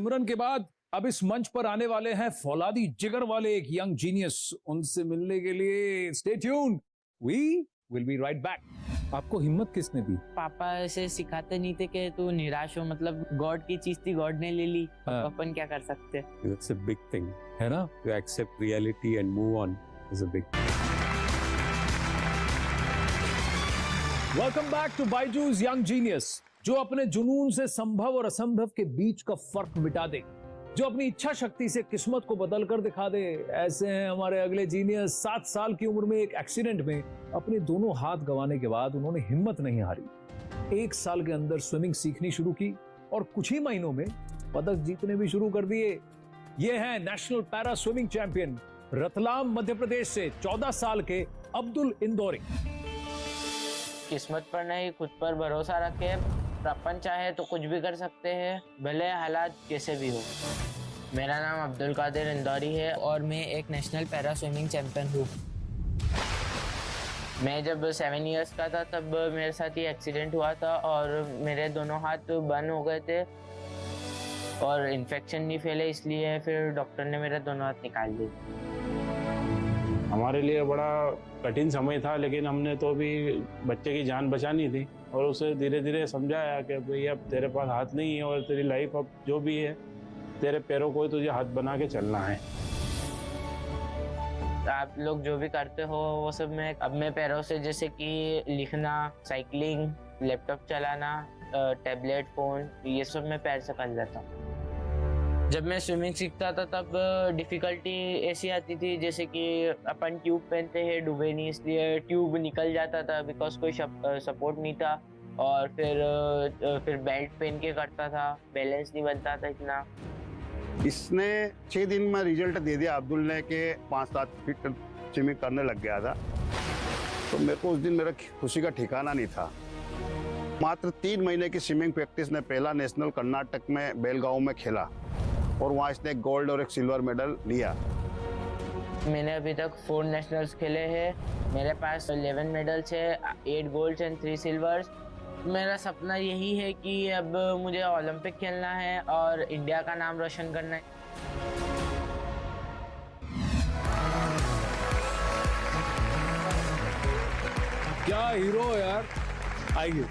सिमरन के बाद अब इस मंच पर आने वाले हैं फौलादी जिगर वाले एक यंग जीनियस। उनसे मिलने के लिए stay tuned, we will be right back. आपको हिम्मत किसने दी? पापा ऐसे सिखाते नहीं थे कि तू निराश हो, मतलब गॉड की चीज थी, गॉड ने ले ली, अपन क्या कर सकते। It's a big thing, है ना? to accept reality and move on is a big thing. Welcome back to Byju's young genius, जो अपने जुनून से संभव और असंभव के बीच का फर्क मिटा दे, जो अपनी इच्छा शक्ति से किस्मत को बदल कर दिखा दे। ऐसे हैं हमारे अगले जीनियस। 7 साल की उम्र में एक एक्सीडेंट में अपने दोनों हाथ गंवाने के बाद उन्होंने हिम्मत नहीं हारी। 1 साल के अंदर स्विमिंग सीखनी शुरू की और कुछ ही महीनों में पदक जीतने भी शुरू कर दिए। ये हैं national para swimming champion, Ratlam Madhya Pradesh से 14 साल के अब्दुल इंदौरी। किस्मत पर नहीं, खुद पर भरोसा रखे। अपन चाहे तो कुछ भी कर सकते हैं, भले हालात कैसे भी हो। मेरा नाम अब्दुल कादिर इंदौरी है और मैं एक नेशनल पैरा स्विमिंग चैंपियन हूँ। मैं जब 7 इयर्स का था तब मेरे साथ ही एक्सीडेंट हुआ था और मेरे दोनों हाथ बंद हो गए थे और इन्फेक्शन नहीं फैले, इसलिए फिर डॉक्टर ने मेरे दोनों हाथ निकाल दिए। हमारे लिए बड़ा कठिन समय था, लेकिन हमने तो भी बच्चे की जान बचानी थी और उसे धीरे धीरे समझाया कि भाई अब तेरे पास हाथ नहीं है और तेरी लाइफ अब जो भी है तेरे पैरों को ही तुझे हाथ बना के चलना है। आप लोग जो भी करते हो वो सब मैं अब मैं पैरों से, जैसे कि लिखना, साइकिलिंग, लैपटॉप चलाना, टैबलेट, फोन, ये सब मैं पैर से कर लेता हूँ। जब मैं स्विमिंग सीखता था तब डिफ़िकल्टी ऐसी आती थी जैसे कि अपन ट्यूब पहनते हैं, डूबे नहीं, इसलिए ट्यूब निकल जाता था बिकॉज कोई सपोर्ट नहीं था। और फिर बेल्ट पहन के करता था, बैलेंस नहीं बनता था इतना। इसने 6 दिन में रिजल्ट दे दिया अब्दुल ने कि 5-7 फीट स्विमिंग करने लग गया था। तो मेरे को उस दिन मेरा खुशी का ठिकाना नहीं था। मात्र 3 महीने की स्विमिंग प्रैक्टिस ने पहला नेशनल कर्नाटक में बेलगांव में खेला और वहाँ इसने एक गोल्ड और एक सिल्वर मेडल लिया। मैंने अभी तक 4 नेशनल्स खेले हैं। मेरे पास 11 मेडल्स है, 8 गोल्ड्स एंड 3 सिल्वर्स। मेरा सपना यही है कि अब मुझे ओलंपिक खेलना है और इंडिया का नाम रोशन करना है। क्या हीरो यार। आइए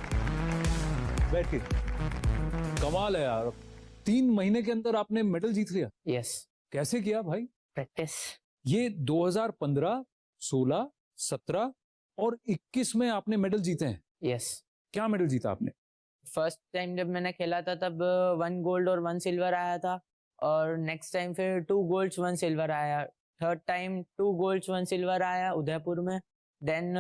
बैठिए। कमाल है यार, 3 महीने के अंदर आपने मेडल जीत लिया। यस। कैसे किया भाई? प्रैक्टिस। ये 2015, 16, 17 और 21 में आपने मेडल जीते हैं। यस। क्या मेडल जीता आपने? फर्स्ट टाइम जब मैंने खेला था तब 1 गोल्ड और 1 सिल्वर आया था और नेक्स्ट टाइम फिर 2 गोल्ड्स 1 सिल्वर आया। थर्ड टाइम 2 गोल्ड्स 1 सिल्वर आया उदयपुर में, देन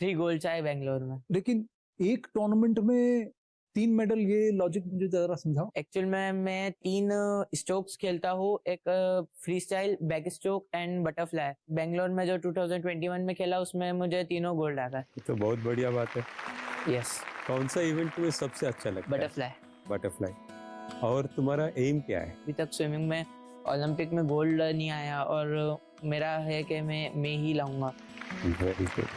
3 गोल्ड्स आए बेंगलोर में। लेकिन एक टूर्नामेंट में 3 मेडल, ये लॉजिक मुझे जरा समझाओ। एक्चुअल में मैं 3 स्ट्रोक्स खेलता हूँ, एक free style, back stroke and butterfly. Bangalore में जो 2021 में खेला उसमें मुझे तीनों गोल्ड आ गए। तो बहुत बढ़िया बात है। यस। कौन सा इवेंट तुम्हें सबसे अच्छा लगता है? बटरफ्लाई। बटरफ्लाई। और तुम्हारा एम क्या है? अभी तक स्विमिंग में ओलंपिक में गोल्ड नहीं आया और मेरा है कि मैं ही लाऊंगा। Very good,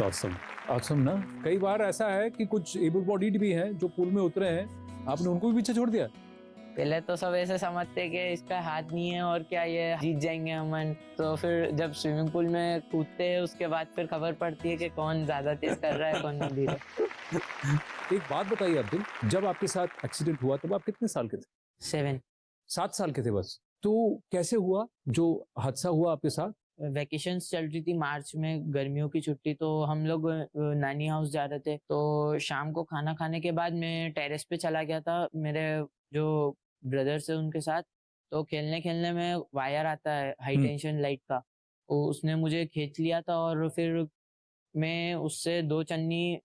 awesome. ऑसम ना। कई बार ऐसा है कि कुछ एबल बॉडीड भी हैं जो पूल में उतरे हैं, आपने उनको भी पीछे छोड़ दिया? पहले तो सब ऐसे समझते कि इसका हाथ नहीं है और क्या ये जीत जाएंगे हमन। तो फिर जब स्विमिंग पूल में कूदते हैं उसके बाद फिर खबर पड़ती है कि कौन ज्यादा तेज कर रहा है, कौन धीरे। एक बात बताइए अब्दुल, जब आपके साथ एक्सीडेंट हुआ तब आप कितने साल के थे? 7 साल के थे बस। तो कैसे हुआ जो हादसा हुआ आपके साथ? वैकेशंस चल रही थी मार्च में, गर्मियों की छुट्टी, तो हम लोग नानी हाउस जा रहे थे। तो शाम को खाना खाने के बाद मैं टेरेस पे चला गया था मेरे जो ब्रदर्स है उनके साथ। तो खेलने खेलने में वायर आता है हाई टेंशन लाइट का, तो उसने मुझे खींच लिया था और फिर मैं उससे 2 चन्नी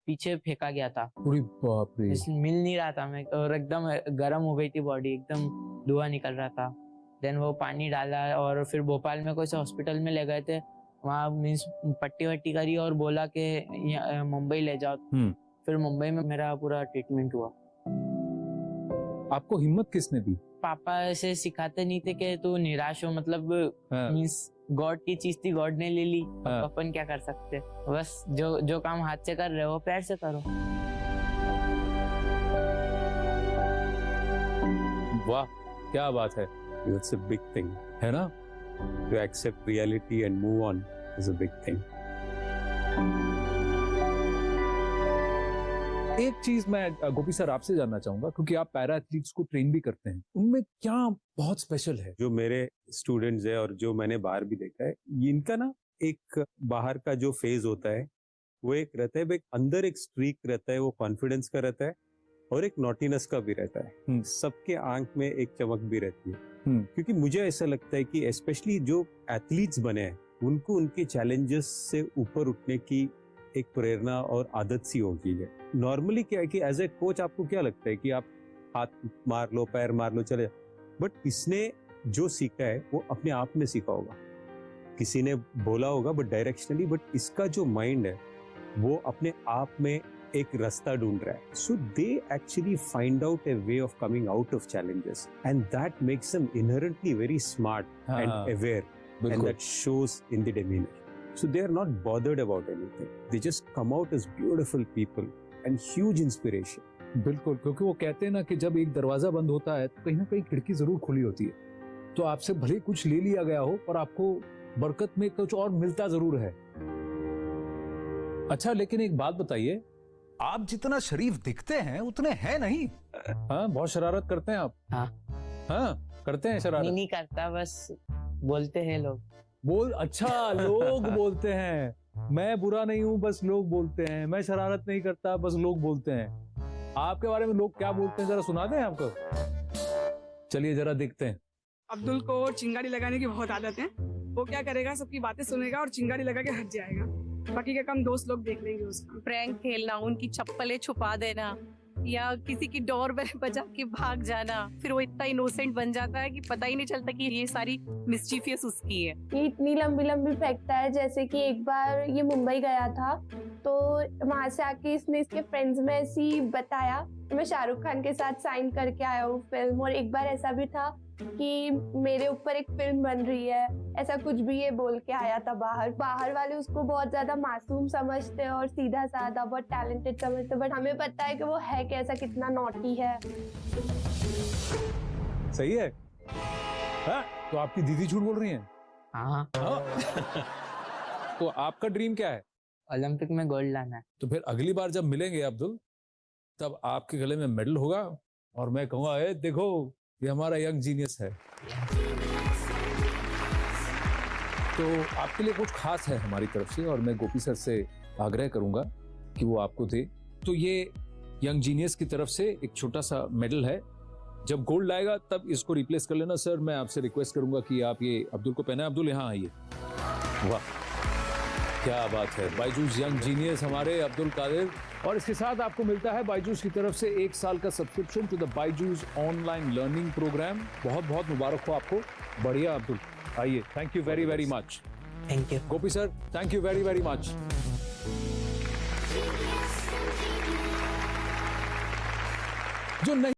पीछे फेंका गया था। अरे बाप रे। मिल नहीं रहा था मैं और एकदम गर्म हो गई थी बॉडी, एकदम धुआं निकल रहा था। देन वो पानी डाला और फिर भोपाल में कोई से हॉस्पिटल में ले गए थे, वहाँ मीन्स पट्टी वट्टी करी और बोला कि मुंबई ले जाओ। फिर मुंबई में मेरा पूरा ट्रीटमेंट हुआ। आपको हिम्मत किसने दी? पापा ऐसे सिखाते नहीं थे कि तू निराश हो, मतलब मीन्स गॉड की चीज थी, गॉड ने ले ली, अपन क्या कर सकते। बस जो काम हाथ से कर रहे हो पैर से करो। वाह, क्या बात है That's a big thing. है ना? To accept reality and move on is a big thing. एक चीज मैं गोपी सर आपसे जानना चाहूंगा, क्योंकि आप पैरा एथलीट्स को ट्रेन भी करते हैं, उनमें क्या बहुत स्पेशल है? जो मेरे स्टूडेंट्स है और जो मैंने बाहर भी देखा है, इनका ना एक बाहर का जो फेज होता है वो एक रहता है, एक अंदर एक स्ट्रीक रहता है, वो कॉन्फिडेंस का रहता है और एक नॉटीनेस का भी रहता है। सबके आंख में एक चमक भी रहती है। क्योंकि मुझे ऐसा लगता है कि स्पेशली जो एथलीट्स बने हैं उनको उनके चैलेंजेस से ऊपर उठने की एक प्रेरणा और आदत सी हो गई है। नॉर्मली क्या है कि एज ए कोच आपको क्या लगता है कि आप हाथ मार लो, पैर मार लो, चले, बट इसने जो सीखा है वो अपने आप में सीखा होगा, किसी ने बोला होगा बट डायरेक्शनली, बट इसका जो माइंड है वो अपने आप में एक रास्ता ढूंढ रहा है। So they actually find out a way of coming out of challenges and that makes them inherently very smart and aware and that shows in the demeanour. So they are not bothered about anything. They just come out as beautiful people and huge inspiration. बिल्कुल, क्योंकि वो कहते हैं ना कि जब एक दरवाजा बंद होता है तो कहीं ना कहीं खिड़की जरूर खुली होती है। तो आपसे भले कुछ ले लिया गया हो पर आपको बरकत में कुछ और मिलता जरूर है। अच्छा, लेकिन एक बात बताइए, आप जितना शरीफ दिखते हैं उतने हैं नहीं। हाँ, बहुत शरारत करते हैं आप। हाँ, करते हैं शरारत? नहीं करता, बस बोलते हैं लोग। अच्छा, लोग बोलते हैं। मैं बुरा नहीं हूं, बस लोग बोलते हैं। मैं शरारत नहीं करता, बस लोग बोलते हैं। आपके बारे में लोग क्या बोलते हैं, जरा सुना दें आपको। चलिए जरा देखते हैं। अब्दुल को चिंगारी लगाने की बहुत आदत है। वो क्या करेगा, सबकी बातें सुनेगा और चिंगारी लगा के हट जाएगा। बाकी का काम दोस्त लोग देख लेंगे उसका। प्रैंक खेलना, उनकी चप्पलें छुपा देना या किसी की डोर बेल बजा के भाग जाना, फिर वो इतना इनोसेंट बन जाता है कि पता ही नहीं चलता कि ये सारी मिस्चीफियस उसकी है। ये इतनी लंबी लंबी फेंकता है, जैसे कि एक बार ये मुंबई गया था तो वहां से आके इसने इसके फ्रेंड्स में ऐसी बताया मैं शाहरुख खान के साथ साइन करके आया हूँ फिल्म। और एक बार ऐसा भी था कि मेरे ऊपर एक फिल्म बन रही है, ऐसा कुछ भी ये बोल के आया था बाहर वाले उसको बहुत ज्यादा मासूम समझते हैं और सीधा साधा बहुत टैलेंटेड समझते, बट हमें पता है कि वो है कैसा, कितना नॉटी है। सही है। हाँ, तो आपकी दीदी झूठ बोल रही हैं? हाँ। तो आपका ड्रीम क्या है? ओलंपिक में गोल्ड लाना है। तो फिर अगली बार जब मिलेंगे अब्दुल, तब आपके गले में मेडल होगा और मैं कहूंगा, ए देखो ये हमारा यंग जीनियस है। तो आपके लिए कुछ खास है हमारी तरफ से और मैं गोपी सर से आग्रह करूंगा कि वो आपको दे। तो ये यंग जीनियस की तरफ से एक छोटा सा मेडल है। जब गोल्ड लाएगा तब इसको रिप्लेस कर लेना। सर, मैं आपसे रिक्वेस्ट करूंगा कि आप ये अब्दुल को पहनाएं। अब्दुल यहाँ आइए। वाह, क्या बात है। बायजूस यंग जीनियस हमारे अब्दुल कादिर। और इसके साथ आपको मिलता है बायजूस की तरफ से 1 साल का subscription to the Byju's online learning programme. बहुत बहुत मुबारक हो आपको। बढ़िया अब्दुल, आइए। Thank you very very much. Thank you Gopi sir, thank you very very much. जो नहीं